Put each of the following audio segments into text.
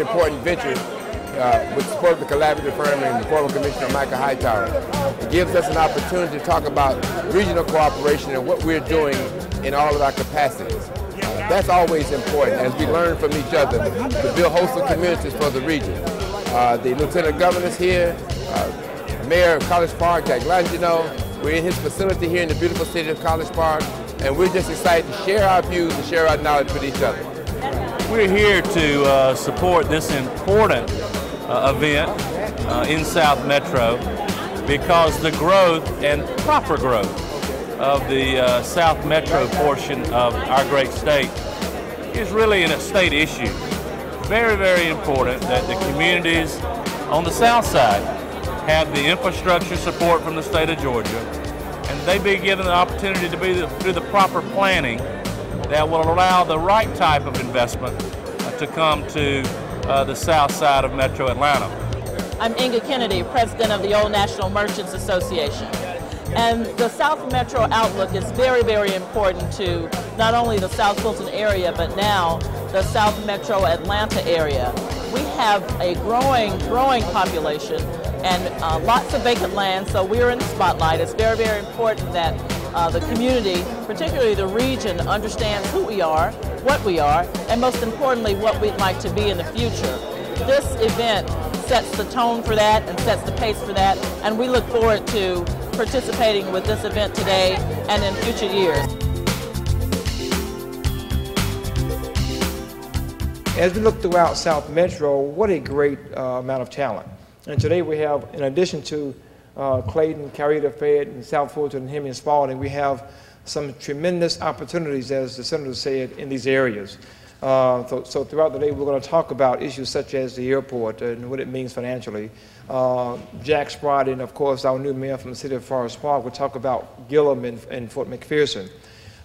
very important venture with support of the collaborative firm and former Commissioner Michael Hightower. It gives us an opportunity to talk about regional cooperation and what we're doing in all of our capacities. That's always important as we learn from each other to build wholesome communities for the region. The Lieutenant Governor's here, Mayor of College Park, Jack Langino. We're in his facility here in the beautiful city of College Park, and we're just excited to share our views and share our knowledge with each other. We're here to support this important event in South Metro because the growth and proper growth of the South Metro portion of our great state is really a state issue. Very, very important that the communities on the south side have the infrastructure support from the state of Georgia, and they be given the opportunity to do the proper planning that will allow the right type of investment to come to the south side of Metro Atlanta. I'm Inga Kennedy, President of the Old National Merchants Association. And the South Metro outlook is very, very important to not only the South Fulton area, but now the South Metro Atlanta area. We have a growing population and lots of vacant land, so we're in the spotlight. It's very, very important that the community, particularly the region, understands who we are, what we are, and most importantly, what we'd like to be in the future. This event sets the tone for that and sets the pace for that, and we look forward to participating with this event today and in future years. As we look throughout South Metro, what a great amount of talent. And today we have, in addition to Clayton, Carita, Fayette, and South Fulton, and Hemi, Spalding, we have some tremendous opportunities, as the Senator said, in these areas. So throughout the day, we're going to talk about issues such as the airport and what it means financially. Jack Sprott and, of course, our new mayor from the city of Forest Park will talk about Gillum and Fort McPherson.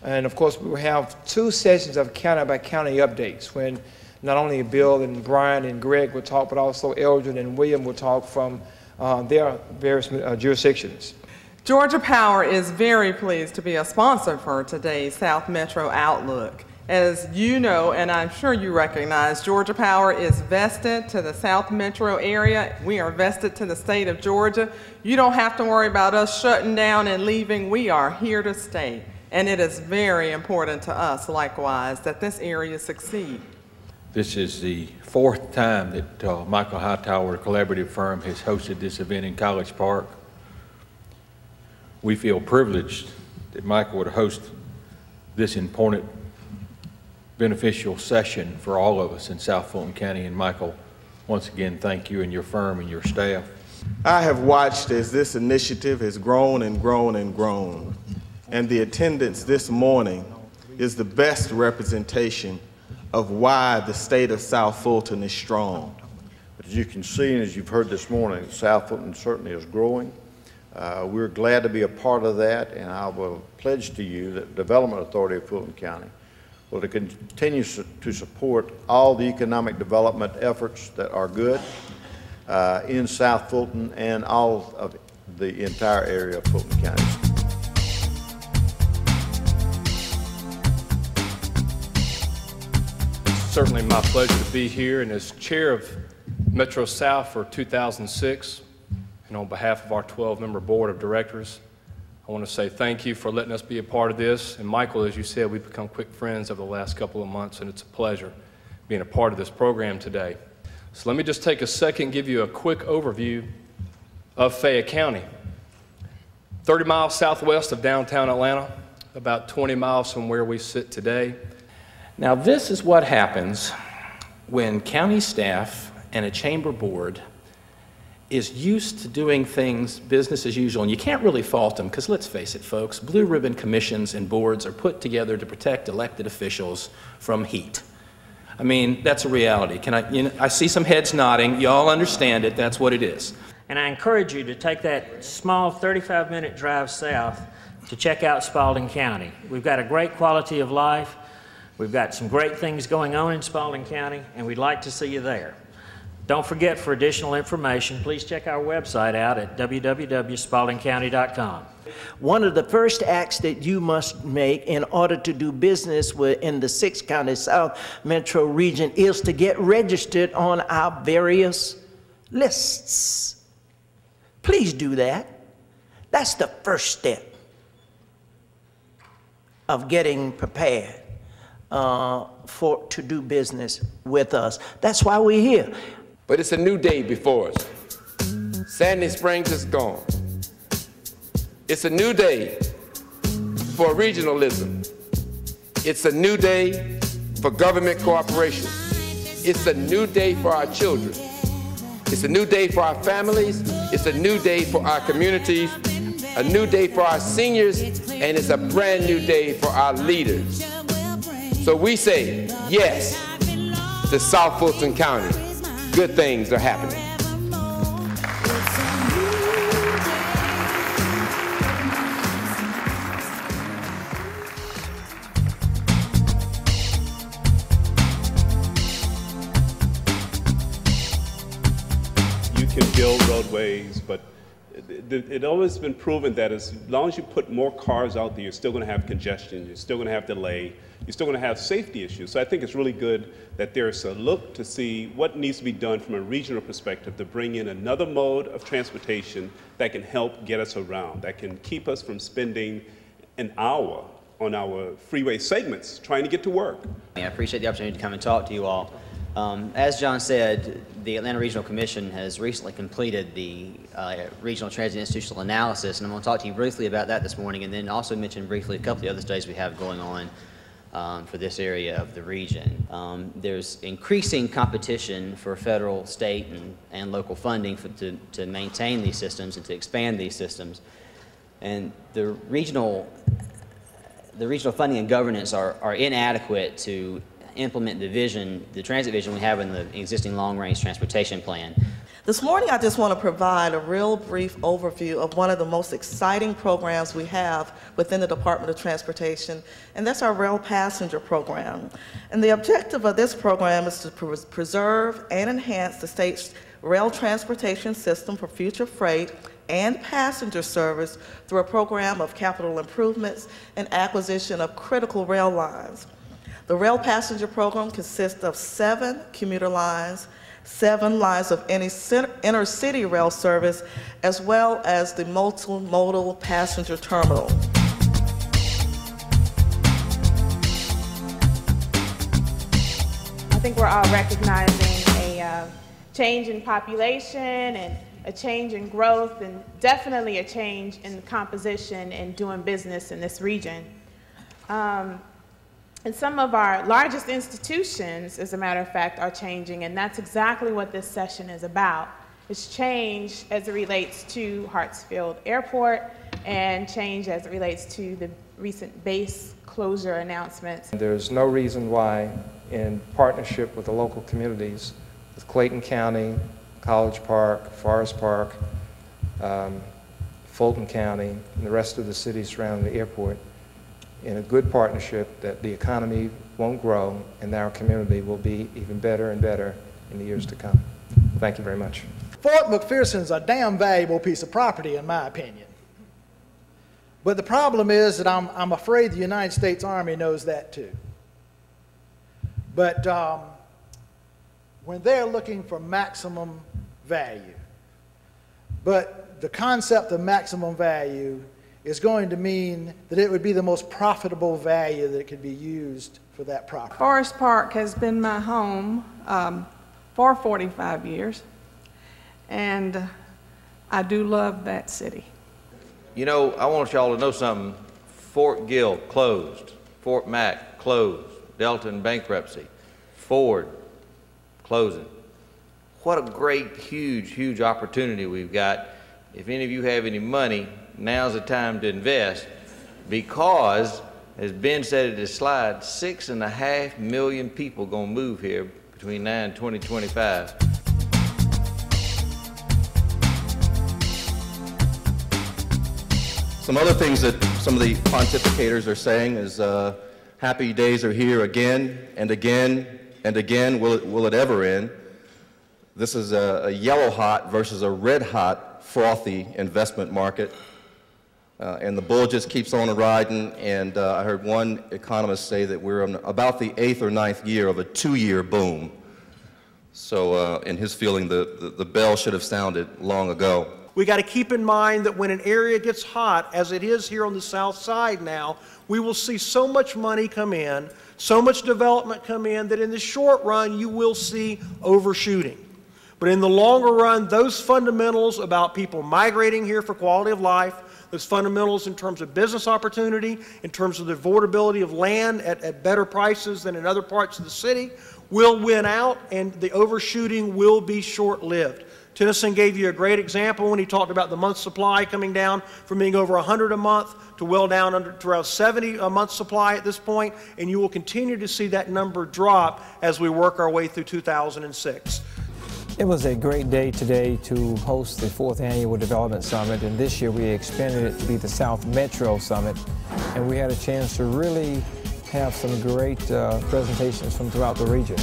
And, of course, we will have 2 sessions of county-by-county updates when not only Bill and Brian and Greg will talk, but also Eldred and William will talk from their various jurisdictions. Georgia Power is very pleased to be a sponsor for today's South Metro Outlook. As you know, and I'm sure you recognize, Georgia Power is vested to the South Metro area. We are vested to the state of Georgia. You don't have to worry about us shutting down and leaving. We are here to stay. And it is very important to us, likewise, that this area succeed. This is the 4th time that Michael Hightower, the collaborative firm, has hosted this event in College Park. We feel privileged that Michael would host this important beneficial session for all of us in South Fulton County. And Michael, once again, thank you and your firm and your staff. I have watched as this initiative has grown and grown and grown, and the attendance this morning is the best representation of why the state of South Fulton is strong. But as you can see, and as you've heard this morning, South Fulton certainly is growing. We're glad to be a part of that, and I will pledge to you that the Development Authority of Fulton County will continue to support all the economic development efforts that are good in South Fulton and all of the entire area of Fulton County. It's certainly my pleasure to be here, and as chair of Metro South for 2006, and on behalf of our 12-member board of directors, I want to say thank you for letting us be a part of this. And Michael, as you said, we've become quick friends over the last couple of months, and it's a pleasure being a part of this program today. So let me just take a second and give you a quick overview of Fayette County. 30 miles southwest of downtown Atlanta, about 20 miles from where we sit today. Now, this is what happens when county staff and a chamber board is used to doing things business as usual. And you can't really fault them, because let's face it, folks, blue ribbon commissions and boards are put together to protect elected officials from heat. I mean, that's a reality. I see some heads nodding. Y'all understand it. That's what it is. And I encourage you to take that small 35-minute drive south to check out Spalding County. We've got a great quality of life. We've got some great things going on in Spalding County, and we'd like to see you there. Don't forget, for additional information, please check our website out at www.spaldingcounty.com. One of the first acts that you must make in order to do business in the 6-county South Metro region is to get registered on our various lists. Please do that. That's the first step of getting prepared to do business with us. That's why we're here. But it's a new day before us. Sandy Springs is gone. It's a new day for regionalism. It's a new day for government cooperation. It's a new day for our children. It's a new day for our families. It's a new day for our communities, a new day for our seniors, and it's a brand new day for our leaders. So we say yes to South Fulton County. Good things are happening. You can build roadways, but it always been proven that as long as you put more cars out there, you're still going to have congestion, you're still going to have delay, you're still going to have safety issues. So I think it's really good that there's a look to see what needs to be done from a regional perspective to bring in another mode of transportation that can help get us around, that can keep us from spending an hour on our freeway segments trying to get to work. I appreciate the opportunity to come and talk to you all. As John said, the Atlanta Regional Commission has recently completed the Regional Transit Institutional Analysis, and I'm going to talk to you briefly about that this morning, and then also mention briefly a couple of the other studies we have going on for this area of the region. There's increasing competition for federal, state, and local funding to maintain these systems and to expand these systems. And the regional funding and governance are inadequate to implement the transit vision we have in the existing long-range transportation plan. This morning, I just want to provide a real brief overview of one of the most exciting programs we have within the Department of Transportation, and that's our rail passenger program. And the objective of this program is to preserve and enhance the state's rail transportation system for future freight and passenger service through a program of capital improvements and acquisition of critical rail lines. The rail passenger program consists of 7 commuter lines, 7 lines of intercity rail service, as well as the multimodal passenger terminal. I think we're all recognizing a change in population and a change in growth, and definitely a change in the composition and doing business in this region. And some of our largest institutions, as a matter of fact, are changing, and that's exactly what this session is about. It's change as it relates to Hartsfield Airport and change as it relates to the recent base closure announcements. There's no reason why, in partnership with the local communities, with Clayton County, College Park, Forest Park, Fulton County, and the rest of the cities surrounding the airport, in a good partnership, that the economy won't grow and our community will be even better and better in the years to come. Thank you very much. Fort McPherson's a damn valuable piece of property, in my opinion. But the problem is that I'm afraid the United States Army knows that too. But when they're looking for maximum value, but the concept of maximum value is going to mean that it would be the most profitable value that could be used for that property. Forest Park has been my home for 45 years, and I do love that city. You know, I want y'all to know something. Fort Gill closed, Fort Mac closed, Delta in bankruptcy, Ford closing. What a great, huge, huge opportunity we've got. If any of you have any money, now's the time to invest, because, as Ben said at his slide, 6.5 million people gonna move here between now and 2025. Some other things that some of the pontificators are saying is happy days are here again and again and again. Will it ever end? This is a yellow hot versus a red hot frothy investment market. And the bull just keeps on riding, and I heard one economist say that we're in about the 8th or 9th year of a 2-year boom. So in his feeling, the bell should have sounded long ago. We got to keep in mind that when an area gets hot, as it is here on the south side now, we will see so much money come in, so much development come in, that in the short run you will see overshooting. But in the longer run, those fundamentals about people migrating here for quality of life, those fundamentals in terms of business opportunity, in terms of the affordability of land at better prices than in other parts of the city, will win out, and the overshooting will be short-lived. Tennyson gave you a great example when he talked about the month supply coming down from being over 100 a month to well down to around 70 a month supply at this point, and you will continue to see that number drop as we work our way through 2006. It was a great day today to host the 4th Annual Development Summit, and this year we expanded it to be the South Metro Summit, and we had a chance to really have some great presentations from throughout the region.